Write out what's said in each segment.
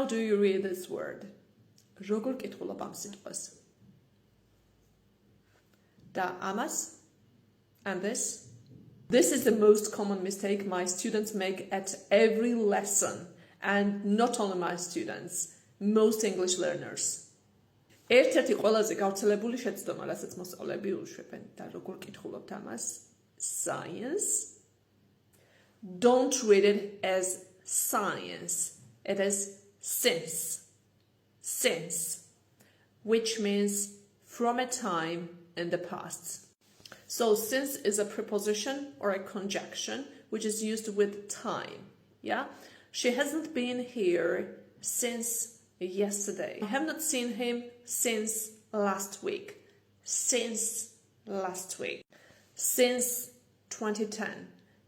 do you read this word? როგორ კითხულობ ამ სიტყვას? და ამას and this? This is the most common mistake my students make at every lesson, and not only my students, most English learners. ერთ-ერთი ყველაზე გავრცელებული შეცდომა, რასაც მოსწავლეები უშვებენ და როგორ კითხულობთ ამას? Science. Don't read it as science. It is since. Since, which means from a time in the past. So since is a preposition or a conjunction which is used with time. Yeah, she hasn't been here since yesterday. I have not seen him since last week. Since last week. Since 2010.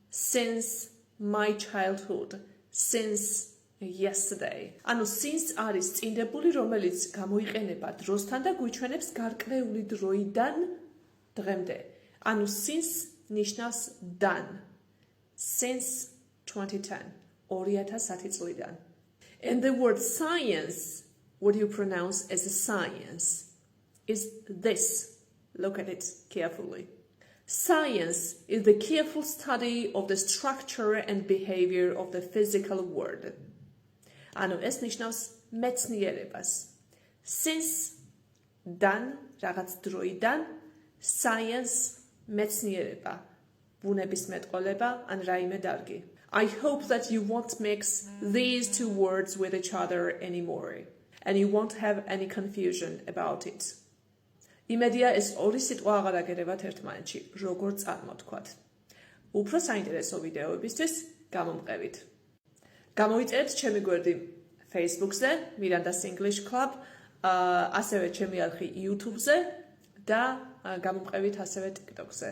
Since my childhood. Since yesterday. ანუ since არის წინდებული, რომელიც გამოიყენება დროსთან და გვიჩვენებს გარკვეული დროიდან დღემდე. ანუ since ნიშნავს done. Since 2010. 2010 წლიდან. And the word science, what you pronounce as a science, is this. Look at it carefully. Science is the careful study of the structure and behavior of the physical world. ანუ ეს ნიშნავს მეცნიერებას. Since done, რაღაც დროიდან, science მეცნიერება, ბუნებისმეტყველება ან რაიმე დარგი. I hope that you won't mix these two words with each other anymore, and you won't have any confusion about it. იმედია ეს ორი სიტყვა აღარ აგერევათ ერთმანეთში, როგორ წარმოთქვათ. უფრო საინტერესო ვიდეოებისთვის გამომყევით. გამოვიწერეთ ჩემი გვერდი Facebook-ზე, Miranda's English Club, ასევე ჩემი არხი YouTube-ზე და გამომყევით ასევე TikTok-ზე.